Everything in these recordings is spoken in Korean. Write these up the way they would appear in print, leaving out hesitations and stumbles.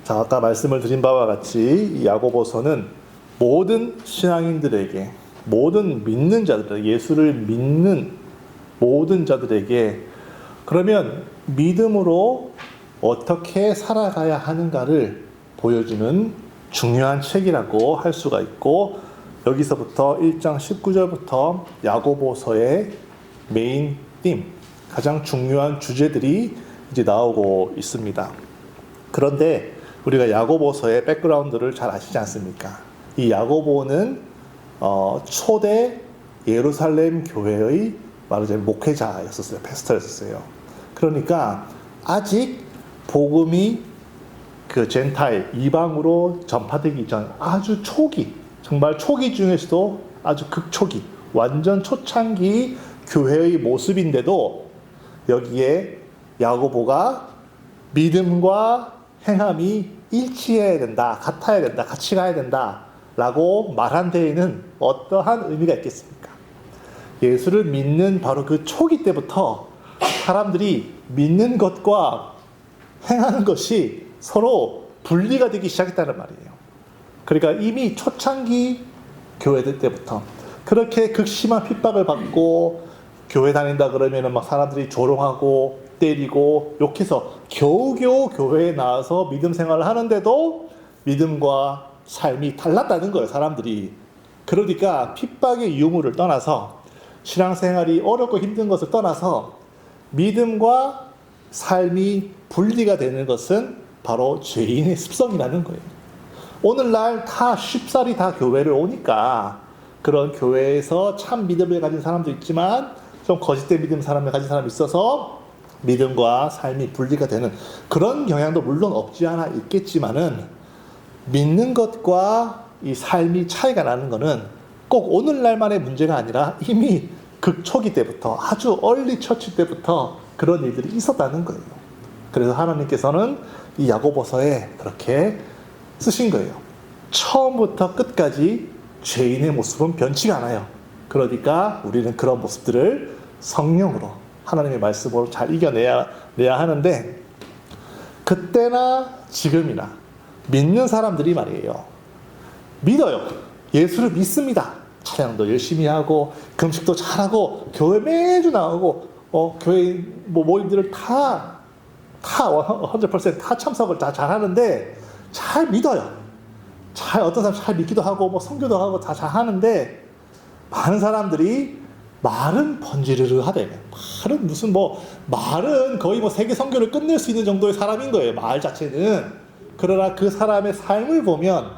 자, 아까 말씀을 드린 바와 같이 이 야고보서는 모든 신앙인들에게, 모든 믿는 자들, 예수를 믿는 모든 자들에게 그러면 믿음으로 어떻게 살아가야 하는가를 보여주는 중요한 책이라고 할 수가 있고, 여기서부터 1장 19절부터 야고보서의 메인 팀, 가장 중요한 주제들이 이제 나오고 있습니다. 그런데 우리가 야고보서의 백그라운드를 잘 아시지 않습니까? 이 야고보는 초대 예루살렘 교회의 말하자면 목회자였었어요. 패스터였었어요. 그러니까 아직 복음이 그 젠타일 이방으로 전파되기 전 아주 초기, 정말 초기 중에서도 아주 극초기, 완전 초창기 교회의 모습인데도 여기에 야고보가 믿음과 행함이 일치해야 된다, 같아야 된다, 같이 가야 된다 라고 말한 데에는 어떠한 의미가 있겠습니까? 예수를 믿는 바로 그 초기 때부터 사람들이 믿는 것과 행하는 것이 서로 분리가 되기 시작했다는 말이에요. 그러니까 이미 초창기 교회들 때부터 그렇게 극심한 핍박을 받고 교회 다닌다 그러면 막 사람들이 조롱하고 때리고 욕해서 겨우겨우 교회에 나와서 믿음 생활을 하는데도 믿음과 삶이 달랐다는 거예요, 사람들이. 그러니까 핍박의 유무를 떠나서 신앙생활이 어렵고 힘든 것을 떠나서 믿음과 삶이 분리가 되는 것은 바로 죄인의 습성이라는 거예요. 오늘날 다 쉽사리 다 교회를 오니까 그런 교회에서 참 믿음을 가진 사람도 있지만 좀 거짓된 믿음 사람을 가진 사람이 있어서 믿음과 삶이 분리가 되는 그런 경향도 물론 없지 않아 있겠지만은 믿는 것과 이 삶이 차이가 나는 것은 꼭 오늘날만의 문제가 아니라 이미 극초기 때부터 아주 얼리 처치 때부터 그런 일들이 있었다는 거예요. 그래서 하나님께서는 이 야고보서에 그렇게 쓰신 거예요. 처음부터 끝까지 죄인의 모습은 변치가 않아요. 그러니까 우리는 그런 모습들을 성령으로 하나님의 말씀으로 잘 이겨내야 하는데, 그때나 지금이나 믿는 사람들이 말이에요, 믿어요. 예수를 믿습니다. 찬양도 열심히 하고 금식도 잘하고 교회 매주 나오고 교회 모임들을 다 100% 다 참석을 다 잘하는데 잘 믿어요. 어떤 사람 잘 믿기도 하고 선교도 하고 다 잘하는데, 많은 사람들이 말은 번지르르 하대. 말은 거의 세계 선교를 끝낼 수 있는 정도의 사람인 거예요, 말 자체는. 그러나 그 사람의 삶을 보면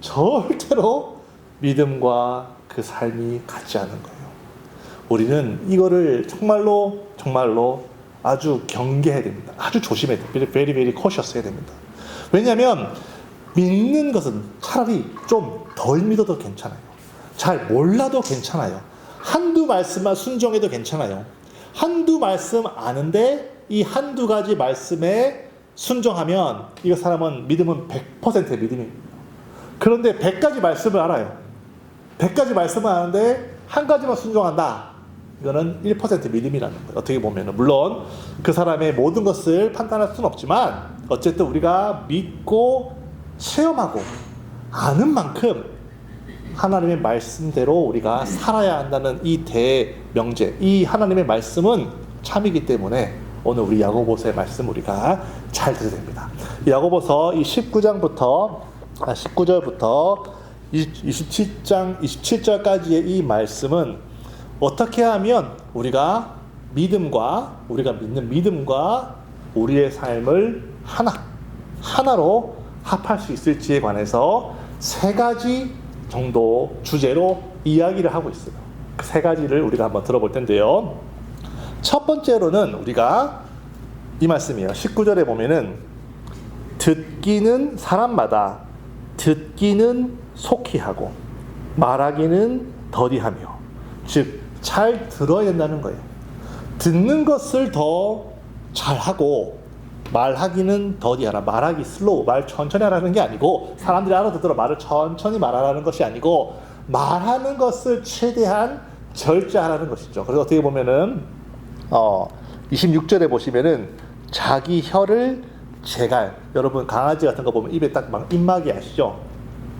절대로 믿음과 그 삶이 같지 않은 거예요. 우리는 이거를 정말로 아주 경계해야 됩니다. 아주 조심해야 됩니다. very, very cautious 해야 됩니다. 왜냐하면 믿는 것은 차라리 좀 덜 믿어도 괜찮아요. 잘 몰라도 괜찮아요. 한두 말씀만 순종해도 괜찮아요. 한두 말씀 아는데 이 한두 가지 말씀에 순종하면 이 사람은 믿음은 100%의 믿음입니다. 그런데 100가지 말씀을 알아요. 100가지 말씀을 아는데 한 가지만 순종한다. 이거는 1% 믿음이라는 거예요. 어떻게 보면 물론 그 사람의 모든 것을 판단할 수는 없지만 어쨌든 우리가 믿고 체험하고 아는 만큼 하나님의 말씀대로 우리가 살아야 한다는 이 대명제, 이 하나님의 말씀은 참이기 때문에 오늘 우리 야고보서의 말씀 우리가 잘 들어야 됩니다. 야고보서 이 19절부터 27장 27절까지의 이 말씀은 어떻게 하면 우리가 믿는 믿음과 우리의 삶을 하나로 합할 수 있을지에 관해서 세 가지 정도 주제로 이야기를 하고 있어요. 그 세 가지를 우리가 한번 들어볼 텐데요. 첫 번째로는 우리가 이 말씀이에요. 19절에 보면은 사람마다 듣기는 속히 하고 말하기는 더디하며, 즉 잘 들어야 된다는 거예요. 듣는 것을 더 잘하고 말하기는 더디하라. 말하기 슬로우, 말 천천히 하라는 게 아니고, 사람들이 알아듣도록 말을 천천히 말하라는 것이 아니고 말하는 것을 최대한 절제하라는 것이죠. 그래서 어떻게 보면은 26절에 보시면은 자기 혀를 제갈. 여러분 강아지 같은 거 보면 입에 딱 막 입막이 아시죠?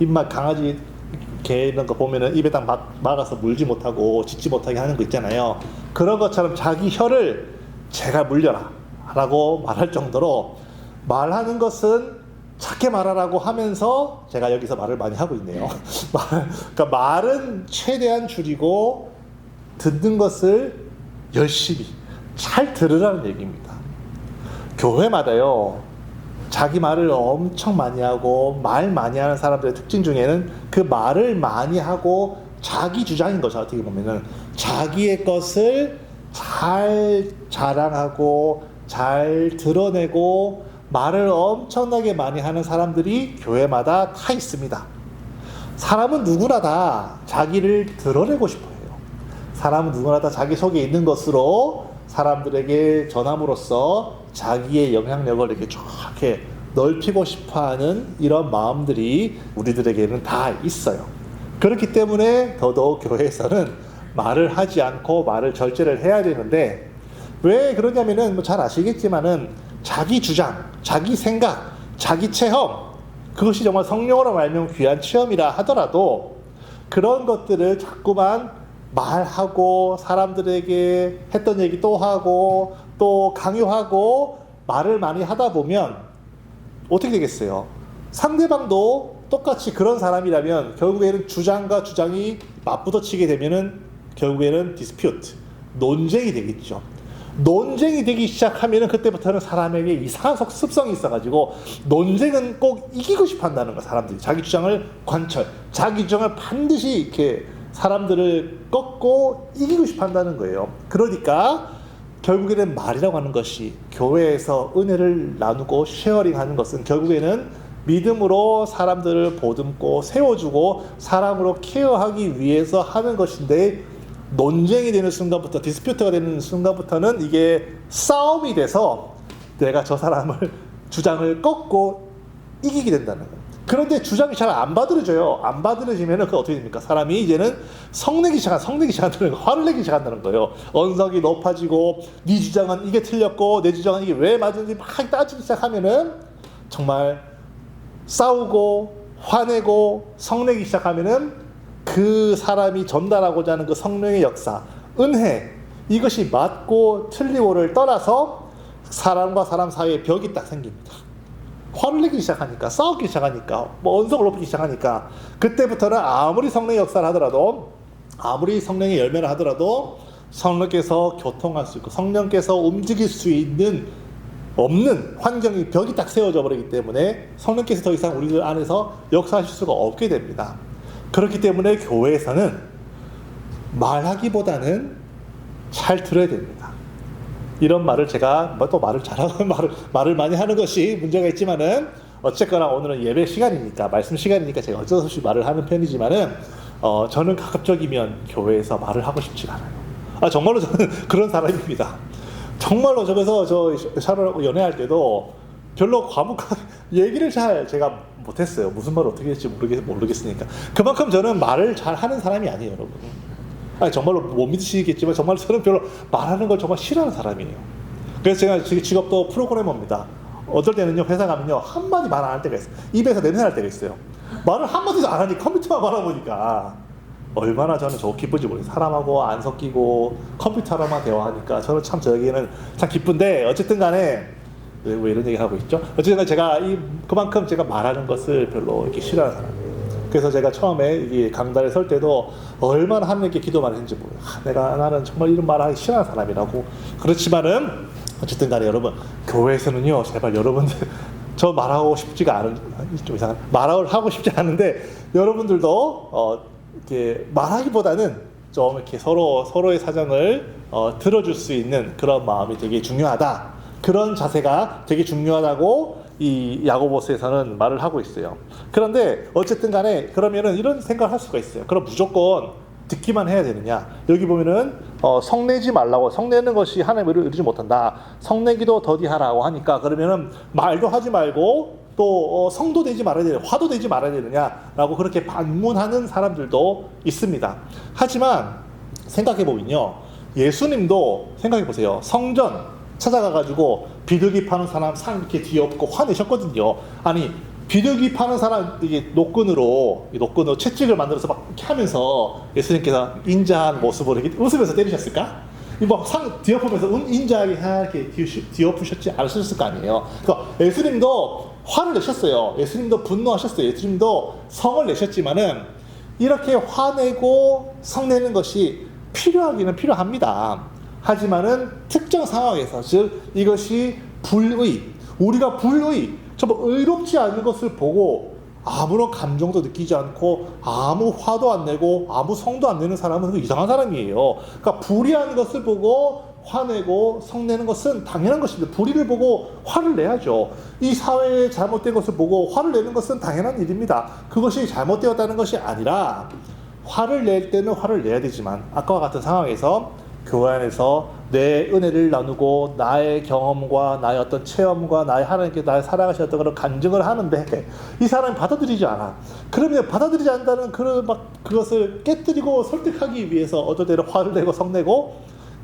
입막 강아지 개 이런 거 보면은 입에 딱 막아서 물지 못하고 짖지 못하게 하는 거 있잖아요. 그런 것처럼 자기 혀를 제가 물려라 라고 말할 정도로 말하는 것은 작게 말하라고 하면서 제가 여기서 말을 많이 하고 있네요. 그러니까 말은 최대한 줄이고 듣는 것을 열심히 잘 들으라는 얘기입니다. 교회마다요, 자기 말을 엄청 많이 하고 말 많이 하는 사람들의 특징 중에는 그 말을 많이 하고 자기 주장인 거죠. 어떻게 보면은 자기의 것을 잘 자랑하고 잘 드러내고 말을 엄청나게 많이 하는 사람들이 교회마다 다 있습니다. 사람은 누구나 다 자기를 드러내고 싶어 해요. 사람은 누구나 다 자기 속에 있는 것으로 사람들에게 전함으로써 자기의 영향력을 이렇게 쫙 넓히고 싶어하는 이런 마음들이 우리들에게는 다 있어요. 그렇기 때문에 더더욱 교회에서는 말을 하지 않고 말을 절제를 해야 되는데, 왜 그러냐면은 뭐 잘 아시겠지만은 자기 주장, 자기 생각, 자기 체험, 그것이 정말 성령으로 말하면 귀한 체험이라 하더라도 그런 것들을 자꾸만 말하고 사람들에게 했던 얘기 또 하고 또 강요하고 말을 많이 하다 보면 어떻게 되겠어요? 상대방도 똑같이 그런 사람이라면 결국에는 주장과 주장이 맞부딪히게 되면은 결국에는 디스퓨트, 논쟁이 되겠죠. 논쟁이 되기 시작하면은 그때부터는 사람에게 이상한 습성이 있어가지고 논쟁은 꼭 이기고 싶어 한다는 거. 사람들이 자기 주장을 관철, 자기 주장을 반드시 이렇게 사람들을 꺾고 이기고 싶어 한다는 거예요. 그러니까 결국에는 말이라고 하는 것이, 교회에서 은혜를 나누고 쉐어링하는 것은 결국에는 믿음으로 사람들을 보듬고 세워주고 사람으로 케어하기 위해서 하는 것인데, 논쟁이 되는 순간부터, 디스퓨트가 되는 순간부터는 이게 싸움이 돼서 내가 저 사람을 주장을 꺾고 이기게 된다는 거예요. 그런데 주장이 잘 안 받아들여져요. 안 받아들여지면은 그 어떻게 됩니까? 사람이 이제는 성내기 시작한다는 거, 화를 내기 시작한다는 거예요. 언성이 높아지고 네 주장은 이게 틀렸고 내 주장은 이게 왜 맞은지 막 따지기 시작하면은 정말 싸우고 화내고 성내기 시작하면은 그 사람이 전달하고자 하는 그 성령의 역사, 은혜, 이것이 맞고 틀리고를 떠나서 사람과 사람 사이에 벽이 딱 생깁니다. 화를 내기 시작하니까, 싸우기 시작하니까, 뭐 언성을 높이기 시작하니까, 그때부터는 아무리 성령의 역사를 하더라도, 아무리 성령의 열매를 하더라도 성령께서 교통할 수 있고 성령께서 움직일 수 있는 없는 환경이, 벽이 딱 세워져 버리기 때문에 성령께서 더 이상 우리들 안에서 역사하실 수가 없게 됩니다. 그렇기 때문에 교회에서는 말하기보다는 잘 들어야 됩니다. 이런 말을 제가 또 말을 잘하고 말을 많이 하는 것이 문제가 있지만은, 어쨌거나 오늘은 예배 시간이니까, 말씀 시간이니까 제가 어쩔 수 없이 말을 하는 편이지만은 저는 가급적이면 교회에서 말을 하고 싶지가 않아요. 정말로 저는 그런 사람입니다. 정말로. 그래서 저 샤를 연애할 때도 별로 과묵하게 얘기를 잘 제가 못했어요. 무슨 말을 어떻게 할지 모르겠으니까. 그만큼 저는 말을 잘 하는 사람이 아니에요, 여러분. 정말로 못 믿으시겠지만 정말 저는 별로 말하는 걸 정말 싫어하는 사람이에요. 그래서 제가 직업도 프로그래머입니다. 어떨 때는요, 회사 가면요, 한마디 말 안 할 때가 있어요. 입에서 냄새 날 때가 있어요. 말을 한마디도 안 하니 컴퓨터만 바라보니까 얼마나 저는 기쁜지 모르겠어요. 사람하고 안 섞이고 컴퓨터로만 대화하니까 저는 참 저에게는 참 기쁜데, 어쨌든 간에 왜 이런 얘기 하고 있죠? 어쨌든 간에 제가 그만큼 제가 말하는 것을 별로 이렇게 싫어하는 사람이에요. 그래서 제가 처음에 이 강단에 설 때도 얼마나 하나님께 기도 많이 했는지 모르겠어요. 나는 정말 이런 말을 하기 싫어하는 사람이라고. 그렇지만은 어쨌든 간에 여러분, 교회에서는요, 제발 여러분들, 저 말하고 싶지가 않은, 좀 이상한, 말을 하고 싶지 않은데 여러분들도 이렇게 말하기보다는 좀 이렇게 서로의 사정을 들어줄 수 있는 그런 마음이 되게 중요하다. 그런 자세가 되게 중요하다고 이 야고보서에서는 말을 하고 있어요. 그런데 어쨌든 간에 그러면은 이런 생각을 할 수가 있어요. 그럼 무조건 듣기만 해야 되느냐? 여기 보면은 성내지 말라고, 성내는 것이 하나님을 이루지 못한다. 성내기도 더디하라고 하니까, 그러면은 말도 하지 말고 또 성도 되지 말아야 되냐, 화도 되지 말아야 되느냐라고 그렇게 반문하는 사람들도 있습니다. 하지만 생각해 보면요, 예수님도 생각해 보세요. 성전 찾아가가지고 비둘기 파는 사람 상 이렇게 뒤에 엎고 화내셨거든요. 아니 비둘기 파는 사람 이게 노끈으로 채찍을 만들어서 막 이렇게 하면서 예수님께서 인자한 모습으로 이렇게 웃으면서 때리셨을까? 상 뒤엎으면서 인자하게 이렇게 뒤엎으셨지 않으셨을 거 아니에요. 그러니까 예수님도 화를 내셨어요. 예수님도 분노하셨어요. 예수님도 성을 내셨지만은 이렇게 화내고 성내는 것이 필요하기는 필요합니다. 하지만은 특정 상황에서, 즉 이것이 우리가 정말 의롭지 않은 것을 보고 아무런 감정도 느끼지 않고 아무 화도 안 내고 아무 성도 안 내는 사람은 이상한 사람이에요. 그러니까 불의한 것을 보고 화내고 성내는 것은 당연한 것입니다. 불의를 보고 화를 내야죠. 이 사회에 잘못된 것을 보고 화를 내는 것은 당연한 일입니다. 그것이 잘못되었다는 것이 아니라 화를 낼 때는 화를 내야 되지만 아까와 같은 상황에서 교회 안에서 내 은혜를 나누고 나의 경험과 나의 어떤 체험과 나의 하나님께 나의 사랑하셨던 그런 간증을 하는데 이 사람이 받아들이지 않아. 그러면 받아들이지 않는다는 그것을 깨뜨리고 설득하기 위해서 어떨 때는 화를 내고 성내고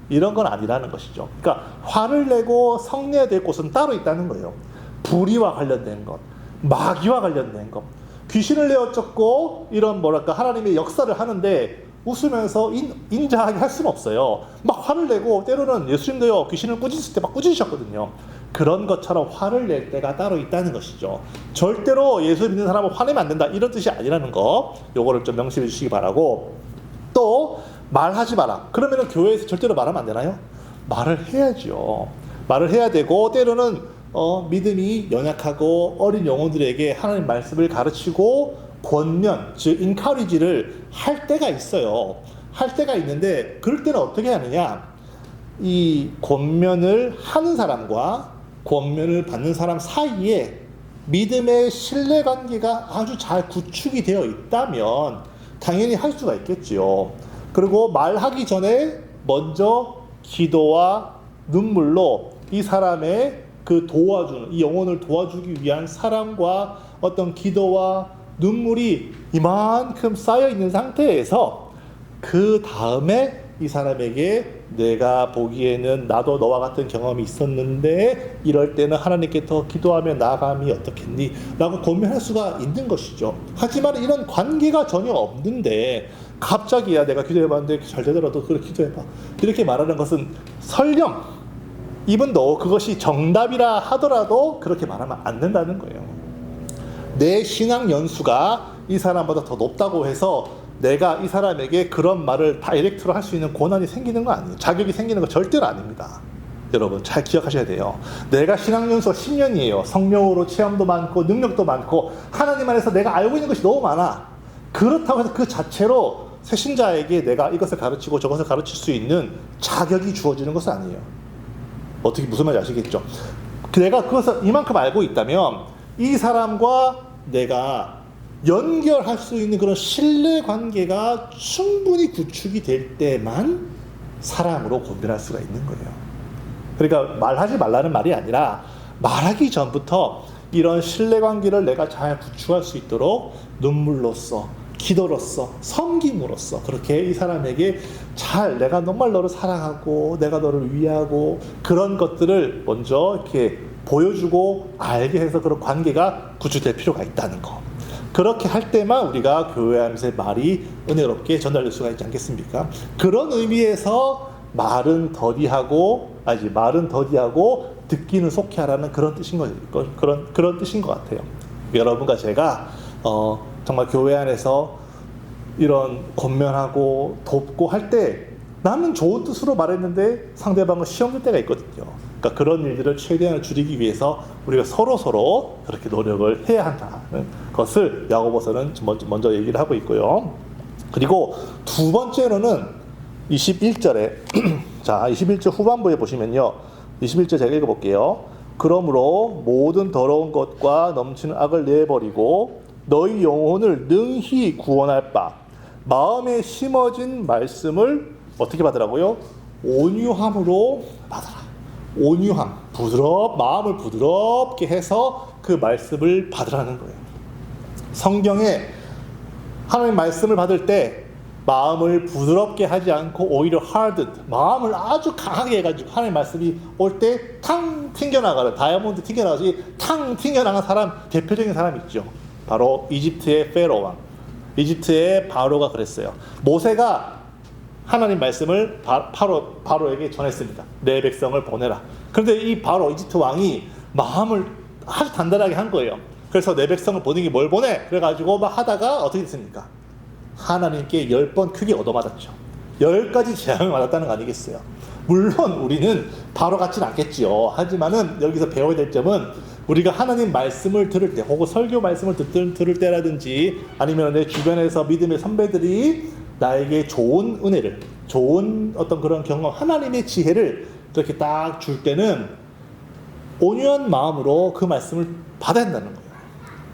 이런 건 아니라는 것이죠. 그러니까 화를 내고 성내야 될 곳은 따로 있다는 거예요. 불의와 관련된 것, 마귀와 관련된 것, 귀신을 내어 쫓고 이런 하나님의 역사를 하는데 웃으면서 인자하게 할 수는 없어요. 막 화를 내고 때로는 예수님도요 귀신을 꾸짖을 때 막 꾸짖으셨거든요. 그런 것처럼 화를 낼 때가 따로 있다는 것이죠. 절대로 예수 믿는 사람은 화내면 안 된다 이런 뜻이 아니라는 거, 요거를 좀 명심해 주시기 바라고. 또 말하지 마라. 그러면은 교회에서 절대로 말하면 안 되나요? 말을 해야죠. 말을 해야 되고 때로는 믿음이 연약하고 어린 영혼들에게 하나님 말씀을 가르치고 권면, 즉 인카리지를 할 때가 있어요. 할 때가 있는데 그럴 때는 어떻게 하느냐? 이 권면을 하는 사람과 권면을 받는 사람 사이에 믿음의 신뢰관계가 아주 잘 구축이 되어 있다면 당연히 할 수가 있겠지요. 그리고 말하기 전에 먼저 기도와 눈물로 이 사람의 이 영혼을 도와주기 위한 사랑과 어떤 기도와 눈물이 이만큼 쌓여 있는 상태에서 그 다음에 이 사람에게 내가 보기에는 나도 너와 같은 경험이 있었는데 이럴 때는 하나님께 더 기도하며 나아감이 어떻겠니? 라고 권면할 수가 있는 것이죠. 하지만 이런 관계가 전혀 없는데 갑자기 내가 기도해봤는데 잘 되더라도 그래 기도해봐 이렇게 말하는 것은 설령 이분도 그것이 정답이라 하더라도 그렇게 말하면 안 된다는 거예요. 내 신앙 연수가 이 사람보다 더 높다고 해서 내가 이 사람에게 그런 말을 다이렉트로 할 수 있는 권한이 생기는 거 아니에요. 자격이 생기는 거 절대로 아닙니다. 여러분 잘 기억하셔야 돼요. 내가 신앙 연수가 10년이에요. 성령으로 체험도 많고 능력도 많고 하나님 안에서 내가 알고 있는 것이 너무 많아. 그렇다고 해서 그 자체로 새신자에게 내가 이것을 가르치고 저것을 가르칠 수 있는 자격이 주어지는 것은 아니에요. 어떻게 무슨 말인지 아시겠죠? 내가 그것을 이만큼 알고 있다면 이 사람과 내가 연결할 수 있는 그런 신뢰관계가 충분히 구축이 될 때만 사랑으로 권면할 수가 있는 거예요. 그러니까 말하지 말라는 말이 아니라 말하기 전부터 이런 신뢰관계를 내가 잘 구축할 수 있도록 눈물로써 기도로써 섬김으로써 그렇게 이 사람에게 잘 내가 정말 너를 사랑하고 내가 너를 위하고 그런 것들을 먼저 이렇게 보여주고 알게 해서 그런 관계가 구축될 필요가 있다는 거. 그렇게 할 때만 우리가 교회 안에서의 말이 은혜롭게 전달될 수가 있지 않겠습니까? 그런 의미에서 말은 더디하고 듣기는 속히 하라는 그런 뜻인 그런 뜻인 것 같아요. 여러분과 제가 정말 교회 안에서 이런 권면하고 돕고 할 때 나는 좋은 뜻으로 말했는데 상대방은 시험 들 때가 있거든요. 그러니까 그런 일들을 최대한 줄이기 위해서 우리가 서로 그렇게 노력을 해야 한다는 것을 야고보서는 먼저 얘기를 하고 있고요. 그리고 두 번째로는 21절에 자 21절 후반부에 보시면요. 21절 제가 읽어볼게요. 그러므로 모든 더러운 것과 넘치는 악을 내버리고 너희 영혼을 능히 구원할 바 마음에 심어진 말씀을 어떻게 받으라고요? 온유함으로 받아라. 온유함, 마음을 부드럽게 해서 그 말씀을 받으라는 거예요. 성경에 하나님 말씀을 받을 때 마음을 부드럽게 하지 않고 오히려 hardened, 마음을 아주 강하게 해가지고 하나님의 말씀이 올 때 탕 튕겨나가는, 다이아몬드 튕겨나가지 탕 튕겨나가는 사람, 대표적인 사람이 있죠. 바로 이집트의 페로 왕, 이집트의 바로가 그랬어요. 모세가 하나님 말씀을 바로에게 전했습니다. 내 백성을 보내라. 그런데 이 바로 이집트 왕이 마음을 아주 단단하게 한 거예요. 그래서 내 백성을 보내기 뭘 보내? 그래가지고 막 하다가 어떻게 됐습니까? 하나님께 10번 크게 얻어맞았죠. 10가지 재앙을 맞았다는 거 아니겠어요? 물론 우리는 바로 같지는 않겠지요. 하지만은 여기서 배워야 될 점은 우리가 하나님 말씀을 들을 때, 혹은 설교 말씀을 들을 때라든지, 아니면 내 주변에서 믿음의 선배들이 나에게 좋은 은혜를, 좋은 어떤 그런 경험, 하나님의 지혜를 이렇게 딱 줄 때는 온유한 마음으로 그 말씀을 받아야 한다는 거예요.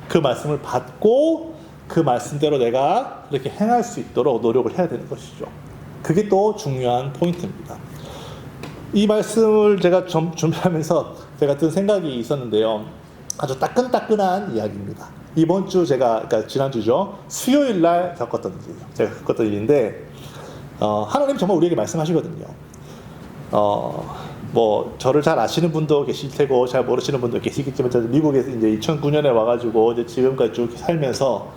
그 말씀을 받고 그 말씀대로 내가 그렇게 행할 수 있도록 노력을 해야 되는 것이죠. 그게 또 중요한 포인트입니다. 이 말씀을 제가 준비하면서 제가 든 생각이 있었는데요. 아주 따끈따끈한 이야기입니다. 이번 주 그러니까 지난주죠. 수요일 날 제가 겪었던 일인데, 하나님 정말 우리에게 말씀하시거든요. 뭐 저를 잘 아시는 분도 계실 테고 잘 모르시는 분도 계시겠지만, 저는 미국에서 이제 2009년에 와가지고 이제 지금까지 쭉 살면서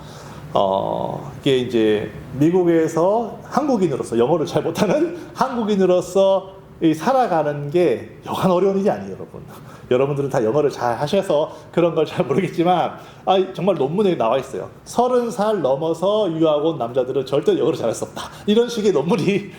이게 이제 미국에서 한국인으로서, 영어를 잘 못하는 한국인으로서 살아가는 게 여간 어려운 일이 아니에요, 여러분. 여러분들은 다 영어를 잘 하셔서 그런 걸 잘 모르겠지만, 정말 논문에 나와 있어요. 30살 넘어서 유학 온 남자들은 절대 영어를 잘할 수 없다. 이런 식의 논문이,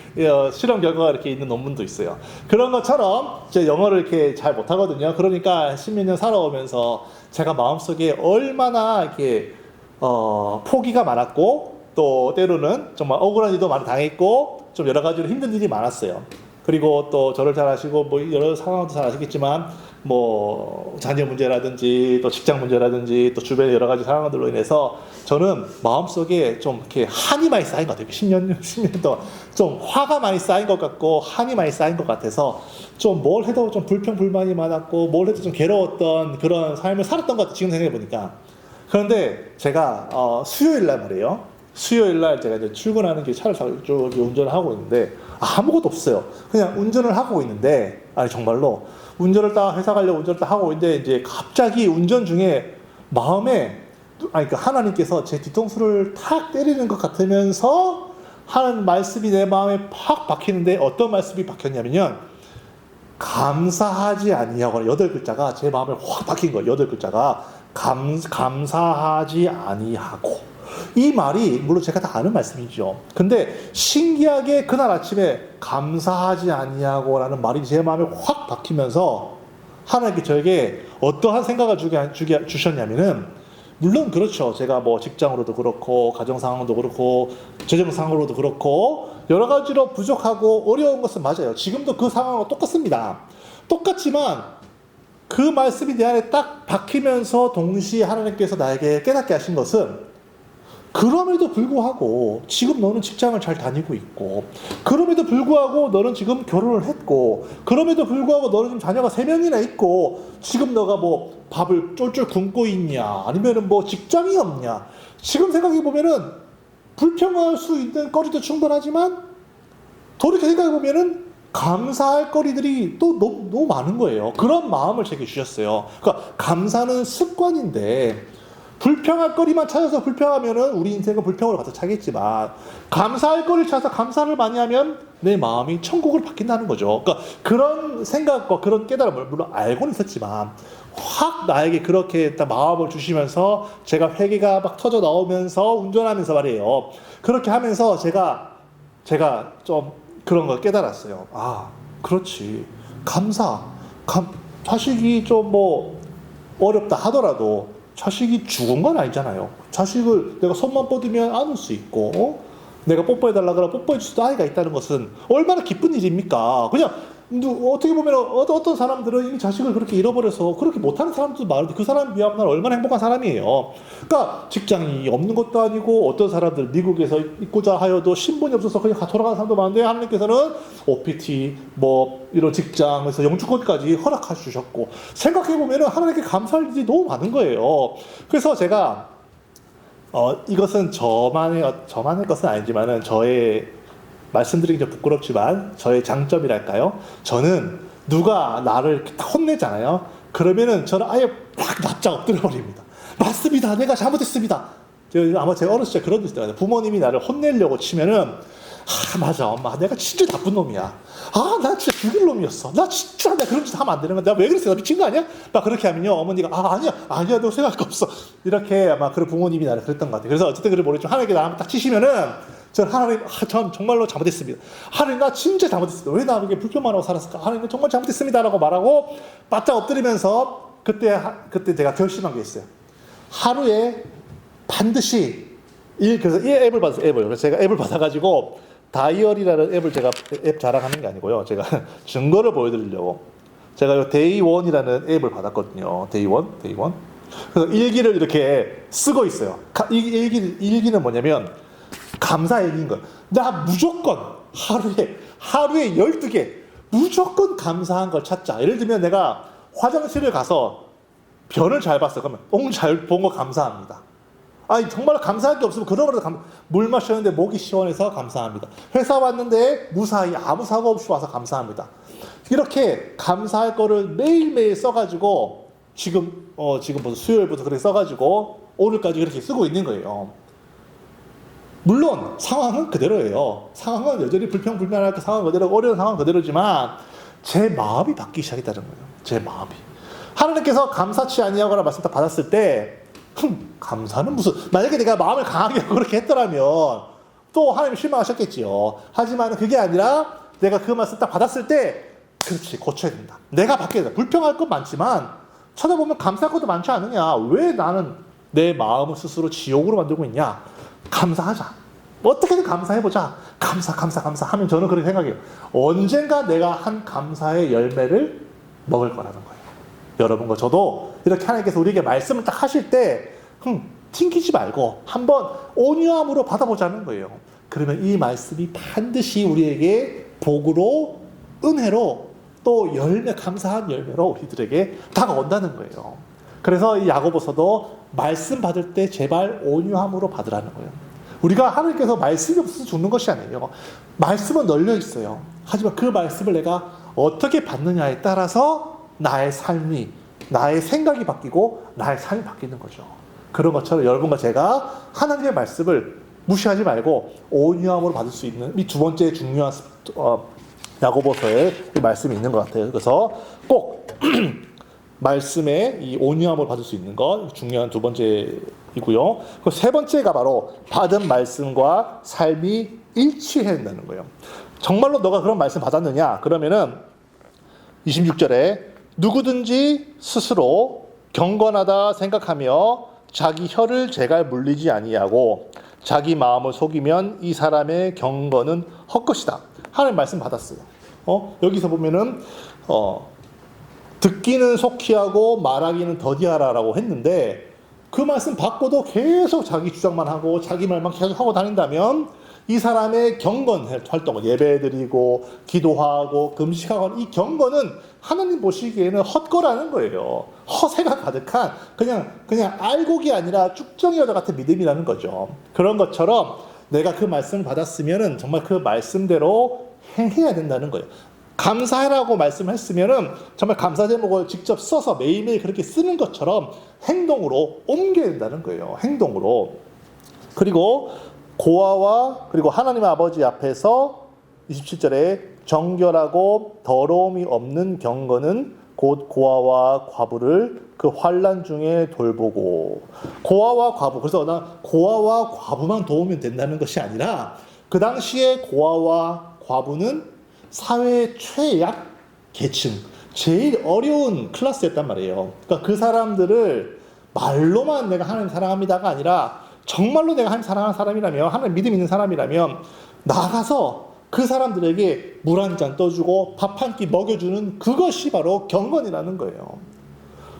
실험 결과가 이렇게 있는 논문도 있어요. 그런 것처럼 제가 영어를 이렇게 잘 못하거든요. 그러니까 10몇 년 살아오면서 제가 마음속에 얼마나 이렇게, 포기가 많았고, 또 때로는 정말 억울한 일도 많이 당했고, 좀 여러 가지로 힘든 일이 많았어요. 그리고 또 저를 잘 아시고 뭐 여러 상황도 잘 아시겠지만, 뭐 자녀 문제라든지 또 직장 문제라든지 또 주변의 여러 가지 상황들로 인해서 저는 마음속에 좀 이렇게 한이 많이 쌓인 것 같아요. 10년 동안 좀 화가 많이 쌓인 것 같고 한이 많이 쌓인 것 같아서 좀 뭘 해도 좀 불평불만이 많았고 뭘 해도 좀 괴로웠던 그런 삶을 살았던 것 같아요. 지금 생각해 보니까. 그런데 제가 수요일 날 말이에요. 수요일 날 제가 이제 출근하는 길 차를 쭉 운전을 하고 있는데 아무것도 없어요. 그냥 운전을 하고 있는데, 정말로 운전을 딱 회사 가려고 운전을 딱 하고 있는데 이제 갑자기 운전 중에 마음에, 그러니까 하나님께서 제 뒤통수를 탁 때리는 것 같으면서 하는 말씀이 내 마음에 팍 박히는데, 어떤 말씀이 박혔냐면요, 감사하지 아니하고, 8글자가 제 마음에 확 박힌 거예요. 8글자가 감사하지 아니하고. 이 말이 물론 제가 다 아는 말씀이죠. 근데 신기하게 그날 아침에 감사하지 아니하고 라는 말이 제 마음에 확 박히면서 하나님께 저에게 어떠한 생각을 주셨냐면은, 물론 그렇죠. 제가 뭐 직장으로도 그렇고 가정 상황도 그렇고 재정 상황으로도 그렇고 여러 가지로 부족하고 어려운 것은 맞아요. 지금도 그 상황과 똑같습니다. 똑같지만 그 말씀이 내 안에 딱 박히면서 동시에 하나님께서 나에게 깨닫게 하신 것은, 그럼에도 불구하고 지금 너는 직장을 잘 다니고 있고, 그럼에도 불구하고 너는 지금 결혼을 했고, 그럼에도 불구하고 너는 지금 자녀가 3명이나 있고, 지금 너가 뭐 밥을 쫄쫄 굶고 있냐, 아니면은 뭐 직장이 없냐, 지금 생각해 보면은 불평할 수 있는 거리도 충분하지만 돌이켜 생각해 보면은 감사할 거리들이 또 너무 많은 거예요. 그런 마음을 제게 주셨어요. 그러니까 감사는 습관인데, 불평할 거리만 찾아서 불평하면은 우리 인생은 불평으로 가득 차겠지만, 감사할 거리를 찾아서 감사를 많이 하면 내 마음이 천국으로 바뀐다는 거죠. 그러니까 그런 생각과 그런 깨달음을 물론 알고는 있었지만, 확 나에게 그렇게 딱 마음을 주시면서 제가 회개가 막 터져 나오면서 운전하면서 말이에요. 그렇게 하면서 제가 좀 그런 걸 깨달았어요. 그렇지. 자식이 좀 뭐 어렵다 하더라도 자식이 죽은 건 아니잖아요. 자식을 내가 손만 뻗으면 안을 수 있고, 내가 뽀뽀해달라 그러면 뽀뽀해줄 수도 아이가 있다는 것은 얼마나 기쁜 일입니까? 그냥 어떻게 보면 어떤 사람들은 이미 자식을 그렇게 잃어버려서 그렇게 못하는 사람들도 많은데, 그 사람 비하면 얼마나 행복한 사람이에요. 그러니까 직장이 없는 것도 아니고, 어떤 사람들 미국에서 있고자 하여도 신분이 없어서 그냥 돌아가는 사람도 많은데, 하나님께서는 OPT 뭐 이런 직장에서 영주권까지 허락해 주셨고, 생각해 보면 하나님께 감사할 일이 너무 많은 거예요. 그래서 제가 이것은 저만의 것은 아니지만은 저의 말씀드리기 좀 부끄럽지만 저의 장점이랄까요? 저는 누가 나를 혼내잖아요. 그러면은 저는 아예 막 납작 엎드려 버립니다. 맞습니다. 내가 잘못했습니다. 아마 제가 어렸을 때 그런 적 있어요. 부모님이 나를 혼내려고 치면은 맞아 엄마 내가 진짜 나쁜 놈이야. 나 진짜 죽일 놈이었어. 나 진짜 내가 그런 짓 하면 안 되는 거야. 내가 왜 그랬어? 나 미친 거 아니야? 막 그렇게 하면요 어머니가 아니야 너 생각할 거 없어. 이렇게 아마 그런 부모님이 나를 그랬던 것 같아요. 그래서 어쨌든 그래 모르겠지만 하나님께 나한테 딱 치시면은 저는 하나님 전 정말로 잘못했습니다. 하나님 나 진짜 잘못했습니다. 왜 나에게 불평만 하고 살았을까? 하나님 정말 잘못했습니다라고 말하고 바짝 엎드리면서 그때 제가 결심한 게 있어요. 하루에 반드시 그래서 이 앱을 받았어요. 그래서 제가 앱을 받아가지고 다이어리라는 앱을 제가 앱 자랑하는 게 아니고요. 제가 증거를 보여드리려고 제가 데이원이라는 앱을 받았거든요. 데이원. 그래서 일기를 이렇게 쓰고 있어요. 일기는 뭐냐면 감사 일기인 거예요. 나 무조건 하루에 12개 무조건 감사한 걸 찾자. 예를 들면 내가 화장실을 가서 변을 잘 봤어. 그러면 똥 잘 본 거 감사합니다. 정말 감사할 게 없으면 그러므로 물 마셨는데 목이 시원해서 감사합니다. 회사 왔는데 무사히 아무 사고 없이 와서 감사합니다. 이렇게 감사할 거를 매일매일 써가지고 지금 벌써 수요일부터 그렇게 써가지고 오늘까지 그렇게 쓰고 있는 거예요. 물론 상황은 그대로예요. 상황은 여전히 불평불만할 그 상황 그대로 어려운 상황 그대로지만 제 마음이 바뀌기 시작했다는 거예요. 제 마음이. 하나님께서 감사치 아니하거나 말씀 다 받았을 때 감사는 무슨 만약에 내가 마음을 강하게 그렇게 했더라면 또 하나님 실망하셨겠지요. 하지만 그게 아니라 내가 그 말씀 딱 받았을 때 그렇지 고쳐야 된다. 내가 바뀌어야 된다. 불평할 건 많지만 찾아보면 감사할 것도 많지 않느냐. 왜 나는 내 마음을 스스로 지옥으로 만들고 있냐. 감사하자. 어떻게든 감사해보자. 감사 하면 저는 그렇게 생각해요. 언젠가 내가 한 감사의 열매를 먹을 거라는 거예요. 여러분과 저도 이렇게 하나님께서 우리에게 말씀을 딱 하실 때 튕기지 말고 한번 온유함으로 받아보자는 거예요. 그러면 이 말씀이 반드시 우리에게 복으로 은혜로 또 감사한 열매로 우리들에게 다가온다는 거예요. 그래서 이 야고보서도 말씀 받을 때 제발 온유함으로 받으라는 거예요. 우리가 하나님께서 말씀이 없어서 죽는 것이 아니에요. 말씀은 널려 있어요. 하지만 그 말씀을 내가 어떻게 받느냐에 따라서 나의 생각이 바뀌고 나의 삶이 바뀌는 거죠. 그런 것처럼 여러분과 제가 하나님의 말씀을 무시하지 말고 온유함으로 받을 수 있는 이 두 번째 중요한 야고보서에 이 말씀이 있는 것 같아요. 그래서 꼭 말씀에 이 온유함을 받을 수 있는 것 중요한 두 번째이고요. 그 세 번째가 바로 받은 말씀과 삶이 일치해야 된다는 거예요. 정말로 너가 그런 말씀 받았느냐? 그러면은 26절에 누구든지 스스로 경건하다 생각하며 자기 혀를 제갈 물리지 아니하고 자기 마음을 속이면 이 사람의 경건은 헛것이다. 하나님 말씀 받았어요. 여기서 보면은 듣기는 속히 하고 말하기는 더디하라라고 했는데 그 말씀 받고도 계속 자기 주장만 하고 자기 말만 계속 하고 다닌다면 이 사람의 경건 활동을 예배드리고 기도하고 금식하고 이 경건은 하나님 보시기에는 헛거라는 거예요. 허세가 가득한 그냥 알곡이 아니라 쭉정이 여자 같은 믿음이라는 거죠. 그런 것처럼 내가 그 말씀을 받았으면은 정말 그 말씀대로 행해야 된다는 거예요. 감사해라고 말씀했으면은 정말 감사 제목을 직접 써서 매일매일 그렇게 쓰는 것처럼 행동으로 옮겨야 된다는 거예요. 행동으로. 그리고 고아와 그리고 하나님 아버지 앞에서 27절에 정결하고 더러움이 없는 경건은 곧 고아와 과부를 그 환난 중에 돌보고 고아와 과부 그래서 나 고아와 과부만 도우면 된다는 것이 아니라 그 당시에 고아와 과부는 사회의 최약 계층 제일 어려운 클래스였단 말이에요. 그러니까 그 사람들을 말로만 내가 하나님 사랑합니다가 아니라 정말로 내가 하나님 사랑하는 사람이라면 하나님 믿음 있는 사람이라면 나가서 그 사람들에게 물 한 잔 떠주고 밥 한 끼 먹여주는 그것이 바로 경건이라는 거예요.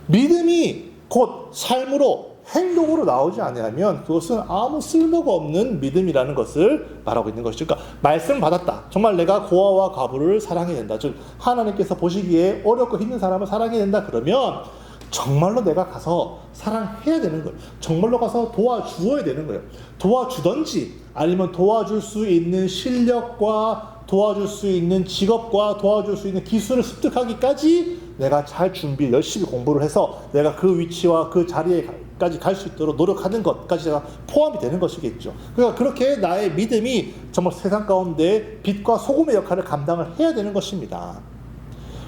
믿음이 곧 삶으로 행동으로 나오지 않으면 그것은 아무 쓸모가 없는 믿음이라는 것을 말하고 있는 것이죠. 그러니까 말씀 받았다. 정말 내가 고아와 과부를 사랑해야 된다. 즉 하나님께서 보시기에 어렵고 힘든 사람을 사랑해야 된다. 그러면 정말로 내가 가서 사랑해야 되는 거예요. 정말로 가서 도와주어야 되는 거예요. 도와주던지 아니면 도와줄 수 있는 실력과 도와줄 수 있는 직업과 도와줄 수 있는 기술을 습득하기까지 내가 잘 준비, 열심히 공부를 해서 내가 그 위치와 그 자리에까지 갈 수 있도록 노력하는 것까지 제가 포함이 되는 것이겠죠. 그러니까 그렇게 나의 믿음이 정말 세상 가운데 빛과 소금의 역할을 감당을 해야 되는 것입니다.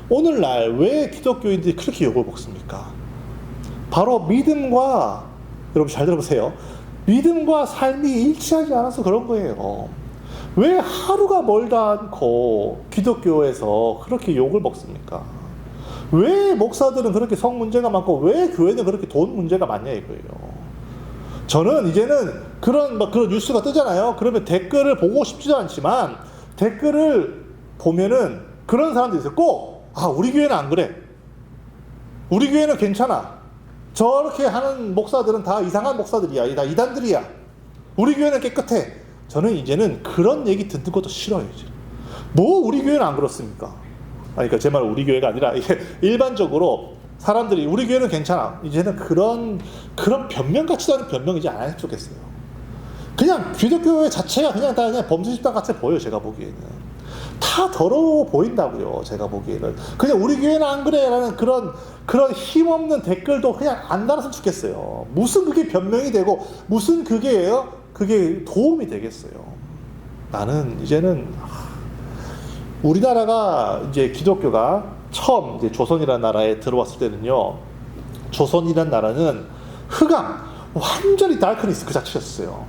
오늘날 왜 기독교인들이 그렇게 욕을 먹습니까? 바로 믿음과, 여러분 잘 들어보세요. 믿음과 삶이 일치하지 않아서 그런 거예요. 왜 하루가 멀다 않고 기독교에서 그렇게 욕을 먹습니까? 왜 목사들은 그렇게 성 문제가 많고 왜 교회는 그렇게 돈 문제가 많냐 이거예요. 저는 이제는 그런 뉴스가 뜨잖아요. 그러면 댓글을 보고 싶지도 않지만 댓글을 보면은 그런 사람들이 있어요. 꼭 우리 교회는 안 그래. 우리 교회는 괜찮아. 저렇게 하는 목사들은 다 이상한 목사들이야. 다 이단들이야. 우리 교회는 깨끗해. 저는 이제는 그런 얘기 듣는 것도 싫어요. 이제. 뭐 우리 교회는 안 그렇습니까? 그러니까 제 말은 우리 교회가 아니라 일반적으로 사람들이 우리 교회는 괜찮아. 이제는 그런 변명 같지도 않은 변명 이제 안 했으면 좋겠어요. 그냥 기독교회 자체가 그냥 범죄 집단 같이 보여요. 제가 보기에는 다 더러워 보인다고요. 제가 보기에는 그냥 우리 교회는 안 그래라는 그런 힘없는 댓글도 그냥 안 달았으면 좋겠어요. 무슨 그게 변명이 되고 무슨 그게 도움이 되겠어요. 나는 이제는 우리나라가 이제 기독교가 처음 이제 조선이라는 나라에 들어왔을 때는요, 조선이라는 나라는 흑암, 완전히 다크니스 그 자체였어요.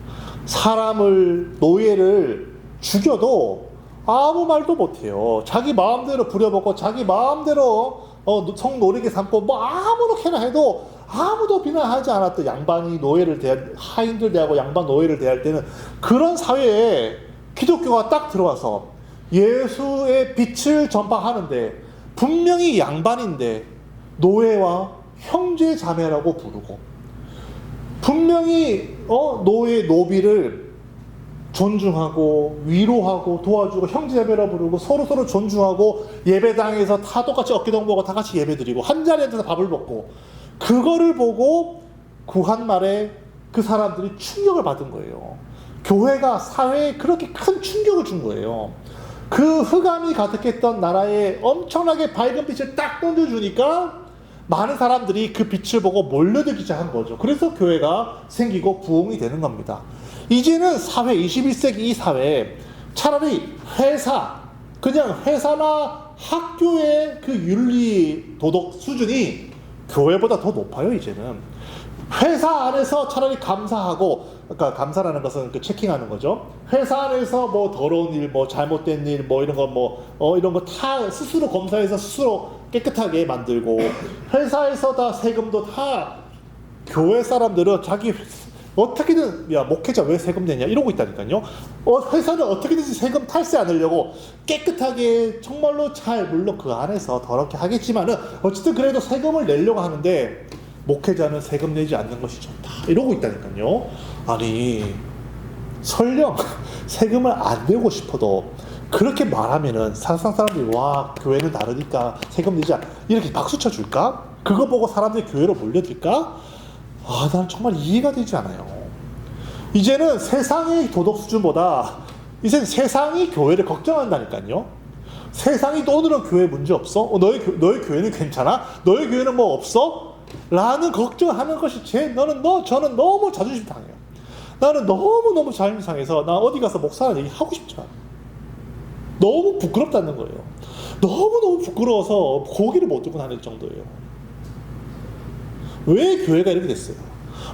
노예를 죽여도 아무 말도 못해요. 자기 마음대로 부려먹고 자기 마음대로 성노리게 삼고 뭐 아무렇게나 해도 아무도 비난하지 않았던 양반이 하인들 대하고 양반 노예를 대할 때는 그런 사회에 기독교가 딱 들어와서 예수의 빛을 전파하는데 분명히 양반인데 노예와 형제 자매라고 부르고 분명히 노비를 존중하고 위로하고 도와주고 형제자매라 부르고 서로 존중하고 예배당에서 다 똑같이 어깨동무하고 다 같이 예배드리고 한 자리에 앉아서 밥을 먹고 그거를 보고 구한말에 그 사람들이 충격을 받은 거예요. 교회가 사회에 그렇게 큰 충격을 준 거예요. 그 흑암이 가득했던 나라에 엄청나게 밝은 빛을 딱 던져주니까 많은 사람들이 그 빛을 보고 몰려들기 시작한 거죠. 그래서 교회가 생기고 부흥이 되는 겁니다. 이제는 21세기 이 사회에 차라리 그냥 회사나 학교의 그 윤리 도덕 수준이 교회보다 더 높아요. 이제는 회사 안에서 차라리 감사하고, 그러니까 감사라는 것은 그 체킹하는 거죠. 회사 안에서 뭐 더러운 일, 뭐 잘못된 일, 뭐 이런 거 이런 거 다 스스로 검사해서 스스로 깨끗하게 만들고, 회사에서 다 세금도 다 교회 사람들은 자기 어떻게든 목회자 왜 세금 내냐 이러고 있다니까요. 회사는 어떻게든지 세금 탈세 안 하려고 깨끗하게 정말로 물론 그 안에서 더럽게 하겠지만은 어쨌든 그래도 세금을 내려고 하는데 목회자는 세금 내지 않는 것이 좋다 이러고 있다니까요. 아니 설령 세금을 안 내고 싶어도 그렇게 말하면은 사상 사람들이 와 교회는 다르니까 세금 내자 이렇게 박수 쳐줄까? 그거 보고 사람들이 교회로 몰려들까? 난 정말 이해가 되지 않아요. 이제는 세상의 도덕 수준보다 이제는 세상이 교회를 걱정한다니까요. 세상이 오늘은 교회 문제 없어? 너희 교회는 괜찮아? 너희 교회는 뭐 없어? 라는 걱정하는 것이 저는 너무 자존심 상해요. 나는 너무 자존심 상해서 나 어디 가서 목사라는 얘기 하고 싶지 않아. 너무 부끄럽다는 거예요. 너무 부끄러워서 고개를 못 들고 다닐 정도예요. 왜 교회가 이렇게 됐어요?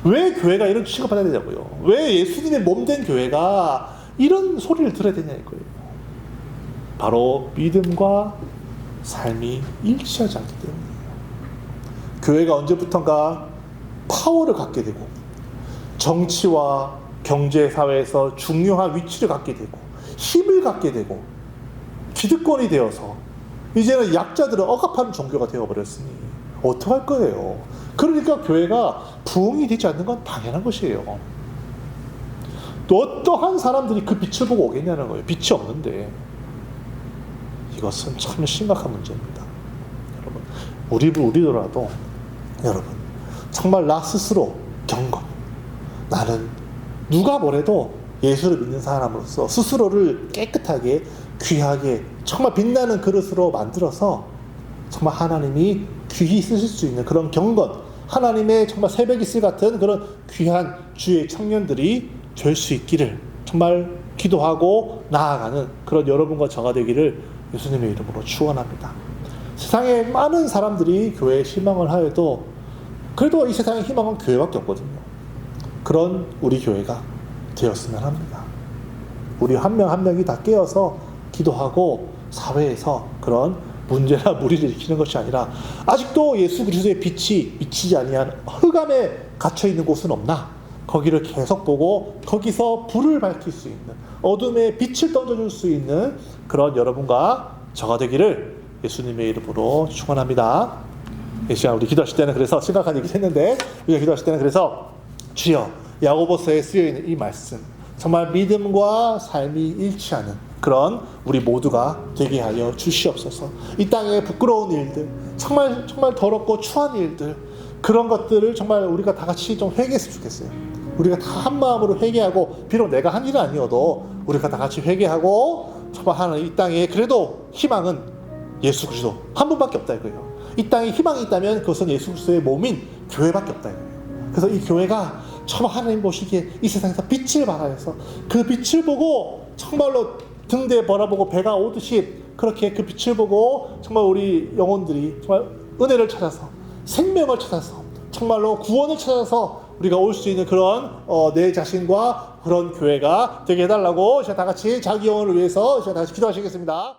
왜 교회가 이런 취급받아야 되냐고요? 왜 예수님의 몸된 교회가 이런 소리를 들어야 되냐 이거예요. 바로 믿음과 삶이 일치하지 않기 때문이에요. 교회가 언제부턴가 파워를 갖게 되고 정치와 경제 사회에서 중요한 위치를 갖게 되고 힘을 갖게 되고 기득권이 되어서 이제는 약자들을 억압하는 종교가 되어버렸으니 어떡할 거예요? 그러니까 교회가 부흥이 되지 않는 건 당연한 것이에요. 또 어떠한 사람들이 그 빛을 보고 오겠냐는 거예요. 빛이 없는데. 이것은 참 심각한 문제입니다. 여러분, 우리더라도 여러분, 정말 나 스스로 경건. 나는 누가 뭐래도 예수를 믿는 사람으로서 스스로를 깨끗하게, 귀하게, 정말 빛나는 그릇으로 만들어서 정말 하나님이 귀히 쓰실 수 있는 그런 경건, 하나님의 정말 새벽 이슬 같은 그런 귀한 주의 청년들이 될 수 있기를 정말 기도하고 나아가는 그런 여러분과 저가 되기를 예수님의 이름으로 축원합니다. 세상에 많은 사람들이 교회에 희망을 하여도 그래도 이 세상에 희망은 교회밖에 없거든요. 그런 우리 교회가 되었으면 합니다. 우리 한 명 한 명이 다 깨어서 기도하고 사회에서 그런 문제나 무리를 일으키는 것이 아니라 아직도 예수 그리스도의 빛이 비치지 아니한 흑암에 갇혀 있는 곳은 없나? 거기를 계속 보고 거기서 불을 밝힐 수 있는, 어둠에 빛을 던져줄 수 있는 그런 여러분과 저가 되기를 예수님의 이름으로 축원합니다. 이 시간 우리 기도하실 때는 그래서 심각한 얘기 했는데, 우리가 기도하실 때는 그래서 주여, 야고보서에 쓰여있는 이 말씀 정말 믿음과 삶이 일치하는 그런 우리 모두가 되게 하여 주시옵소서. 이 땅에 부끄러운 일들, 정말 더럽고 추한 일들, 그런 것들을 정말 우리가 다 같이 좀 회개했으면 좋겠어요. 우리가 다 한 마음으로 회개하고, 비록 내가 한 일은 아니어도 우리가 다 같이 회개하고, 정말 하나님 이 땅에 그래도 희망은 예수 그리스도 한 분밖에 없다 이거예요. 이 땅에 희망이 있다면 그것은 예수 그리스도의 몸인 교회밖에 없다 이거예요. 그래서 이 교회가 정말 하나님 보시기에 이 세상에서 빛을 발하여서 그 빛을 보고 정말로 등대에 바라보고 배가 오듯이 그렇게 그 빛을 보고 정말 우리 영혼들이 정말 은혜를 찾아서, 생명을 찾아서, 정말로 구원을 찾아서 우리가 올 수 있는 그런 내 자신과 그런 교회가 되게 해달라고, 이제 다 같이 자기 영혼을 위해서 이제 다 같이 기도하시겠습니다.